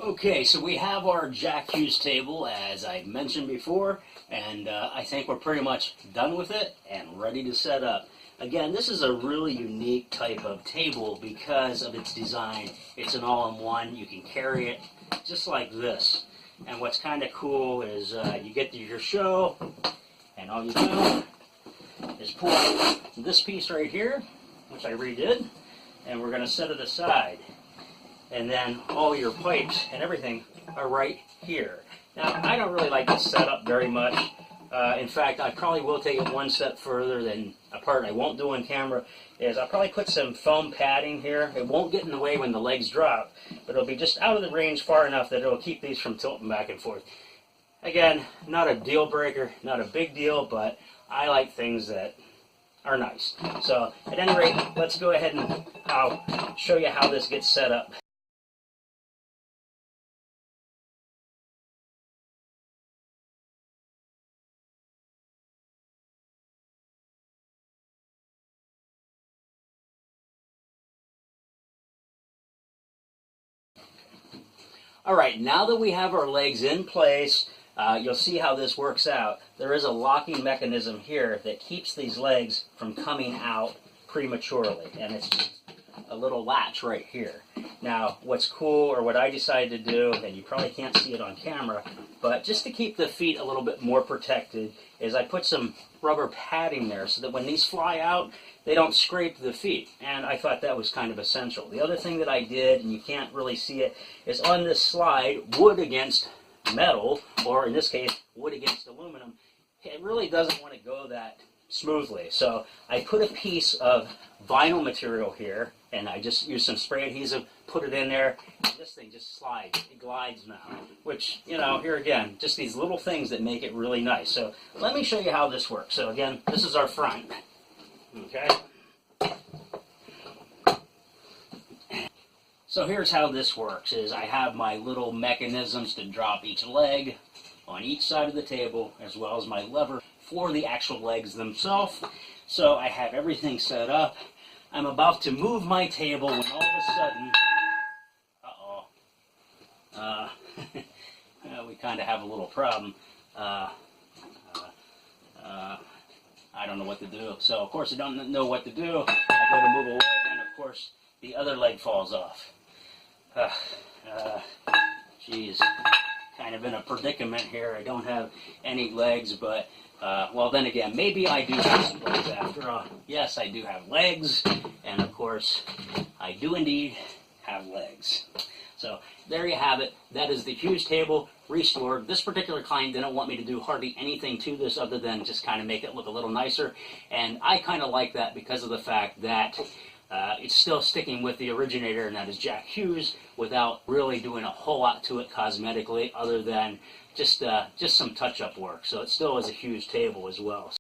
Okay, so we have our Jack Hughes table, as I mentioned before, and I think we're pretty much done with it and ready to set up. Again, this is a really unique type of table because of its design. It's an all-in-one. You can carry it just like this. And what's kind of cool is you get to your show, and all you do is pull out this piece right here, which I redid, and we're going to set it aside. And then all your pipes and everything are right here. Now, I don't really like this setup very much. In fact, I probably will take it one step further than a part I won't do on camera, is I'll probably put some foam padding here. It won't get in the way when the legs drop, but it'll be just out of the range far enough that it'll keep these from tilting back and forth. Again, not a deal breaker, not a big deal, but I like things that are nice. So, at any rate, let's go ahead and I'll show you how this gets set up. All right, now that we have our legs in place, you'll see how this works out. There is a locking mechanism here that keeps these legs from coming out prematurely, and it's just a little latch right here. Now, what's cool, or what I decided to do, and you probably can't see it on camera, but just to keep the feet a little bit more protected, is I put some rubber padding there so that when these fly out, they don't scrape the feet, and I thought that was kind of essential. The other thing that I did, and you can't really see it, is on this slide, wood against metal, or in this case, wood against aluminum, it really doesn't want to go that smoothly. So I put a piece of vinyl material here, and I just used some spray adhesive, put it in there, and this thing just slides. It glides now, which, you know, here again, just these little things that make it really nice. So let me show you how this works. So again, this is our front. Okay. So here's how this works, is I have my little mechanisms to drop each leg on each side of the table, as well as my lever for the actual legs themselves. So I have everything set up. I'm about to move my table when all of a sudden, we kind of have a little problem. I don't know what to do. So, of course, I don't know what to do. I go to move away, and, of course, the other leg falls off. Geez, kind of in a predicament here. I don't have any legs, but, well, then again, maybe I do have some legs after all. Yes, I do have legs, and, of course, I do indeed have legs. So there you have it. That is the Hughes table restored. This particular client didn't want me to do hardly anything to this other than just kind of make it look a little nicer. And I kind of like that because of the fact that it's still sticking with the originator, and that is Jack Hughes, without really doing a whole lot to it cosmetically other than just some touch-up work. So it still is a Hughes table as well.